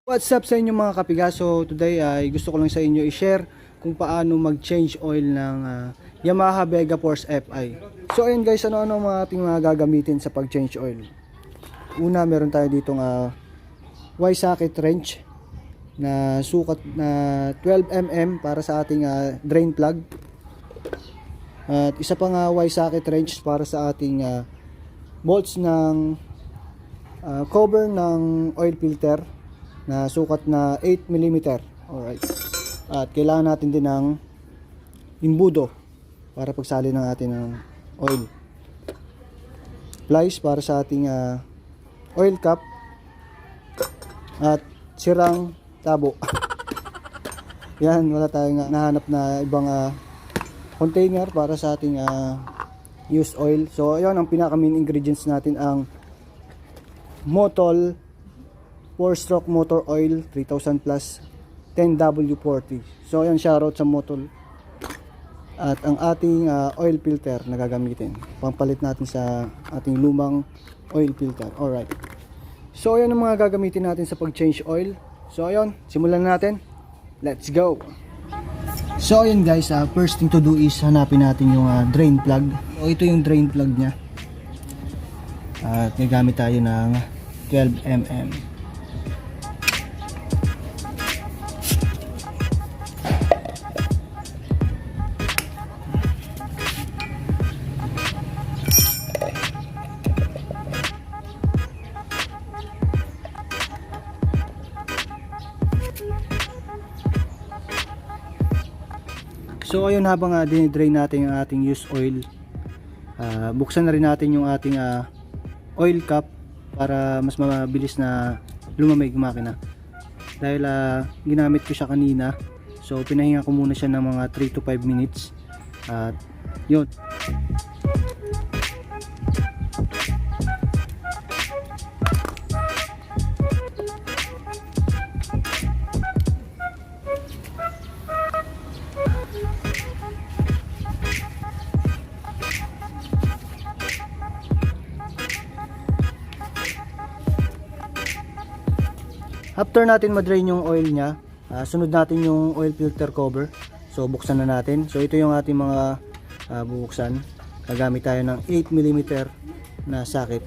What's up sa inyo mga kapigaso? Today ay gusto ko lang sa inyo i-share kung paano mag-change oil ng Yamaha Vega Force Fi. So ayun guys, ano mga ating mga gagamitin sa pag-change oil. Una, meron tayo ditong Y-socket wrench na sukat na 12mm para sa ating drain plug. At isa pang Y-socket wrench para sa ating bolts ng cover ng oil filter na sukat na 8mm. Alright. At kailangan natin din ng imbudo para pagsali ng ating oil. Plies para sa ating oil cap. At sirang tabo. Yan, wala tayong nahanap na ibang container para sa ating used oil. So ayun, ang pinaka main ingredients natin ang Motol 4-stroke motor oil 3000 plus 10W40. So ayan, shoutout sa Motol. At ang ating oil filter na gagamitin, pampalit natin sa ating lumang oil filter. Alright. So ayan ang mga gagamitin natin sa pag-change oil. So ayun, simulan natin. Let's go. So ayun guys, first thing to do is hanapin natin yung drain plug. So ito yung drain plug nya. At gagamit tayo ng 12mm. So ayun, habang dinidrain natin yung ating used oil, buksan na rin natin yung ating oil cap para mas mabilis na lumamig yung makina. Dahil ginamit ko siya kanina, so pinahinga ko muna siya ng mga 3 to 5 minutes. At yun. After natin ma-drain yung oil nya, sunod natin yung oil filter cover. So buksan na natin. So ito yung ating mga bubuksan. Gagamit tayo ng 8mm na socket.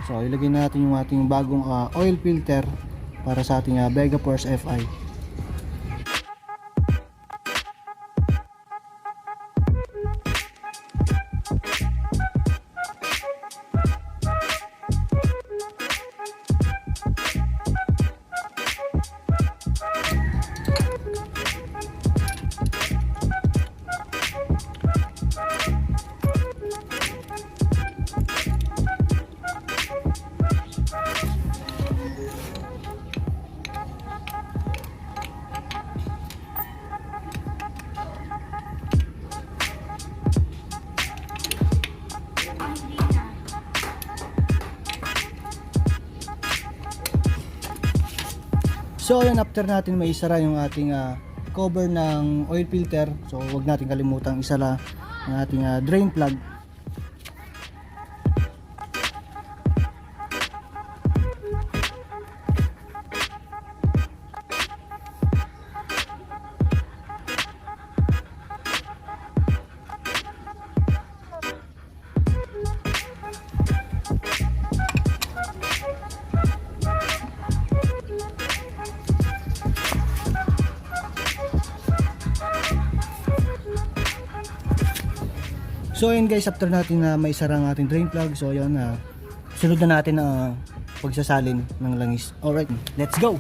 So ilagay natin yung ating bagong oil filter para sa ating Vega Force Fi. So ayan, after natin maisara yung ating cover ng oil filter, so huwag natin kalimutang isara ang ating drain plug. So ayun guys, after natin na maisara ang ating drain plug, so ayun, sunod na natin ang pagsasalin ng langis. Alright, let's go!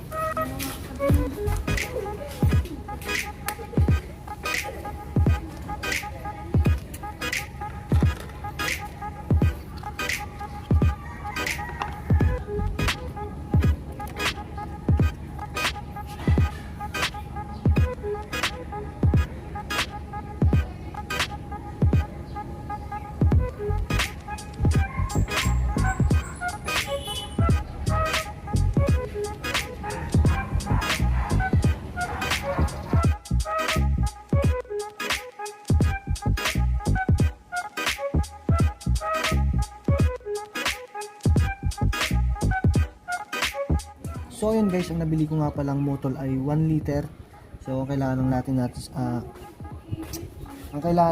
So ayun guys, ang nabili ko nga palang motor ay 1 liter. So ang kailangan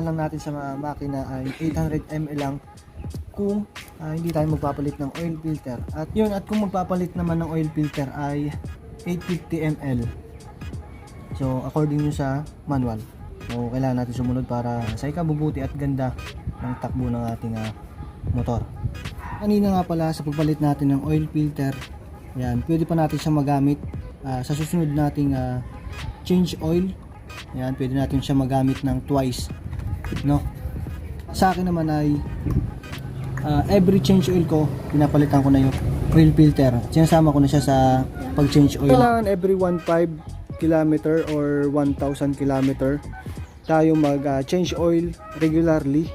lang natin sa makina ay 800 ml lang kung hindi tayo magpapalit ng oil filter. At yun, at kung magpapalit naman ng oil filter ay 850 ml. So according nyo sa manual. So kailangan natin sumunod para sa ikabubuti at ganda ng takbo ng ating motor. Kanina nga pala sa pagpalit natin ng oil filter, yan, pwede pa natin siya magamit sa susunod nating change oil. Yan, pwede natin siya magamit ng twice, no? Sa akin naman ay every change oil ko, pinapalitan ko na yung oil filter. Sinasama ko na siya sa pag change oil. Kailangan every 1.5 km or 1,000 km tayo mag change oil regularly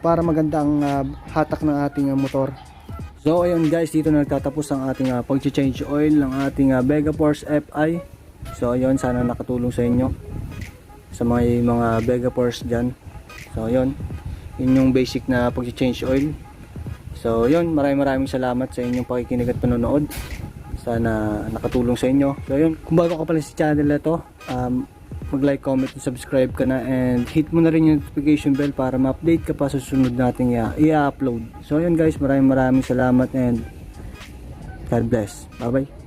para maganda ang hatak ng ating motor. So ayun guys, dito na nagtatapos ang ating pag-change oil ng ating Vegaforce FI. So ayun, sana nakatulong sa inyo sa mga Vegaforce dyan. So ayun, yun yung basic na pag-change oil. So ayun, maraming salamat sa inyong pakikinig at panonood. Sana nakatulong sa inyo. So ayun, kung bago ka pala sa channel na to, mag-like, comment, and subscribe ka na, and hit mo na rin yung notification bell para ma-update ka pa sa susunod nating i-upload. So ayun guys, maraming salamat and God bless. Bye bye.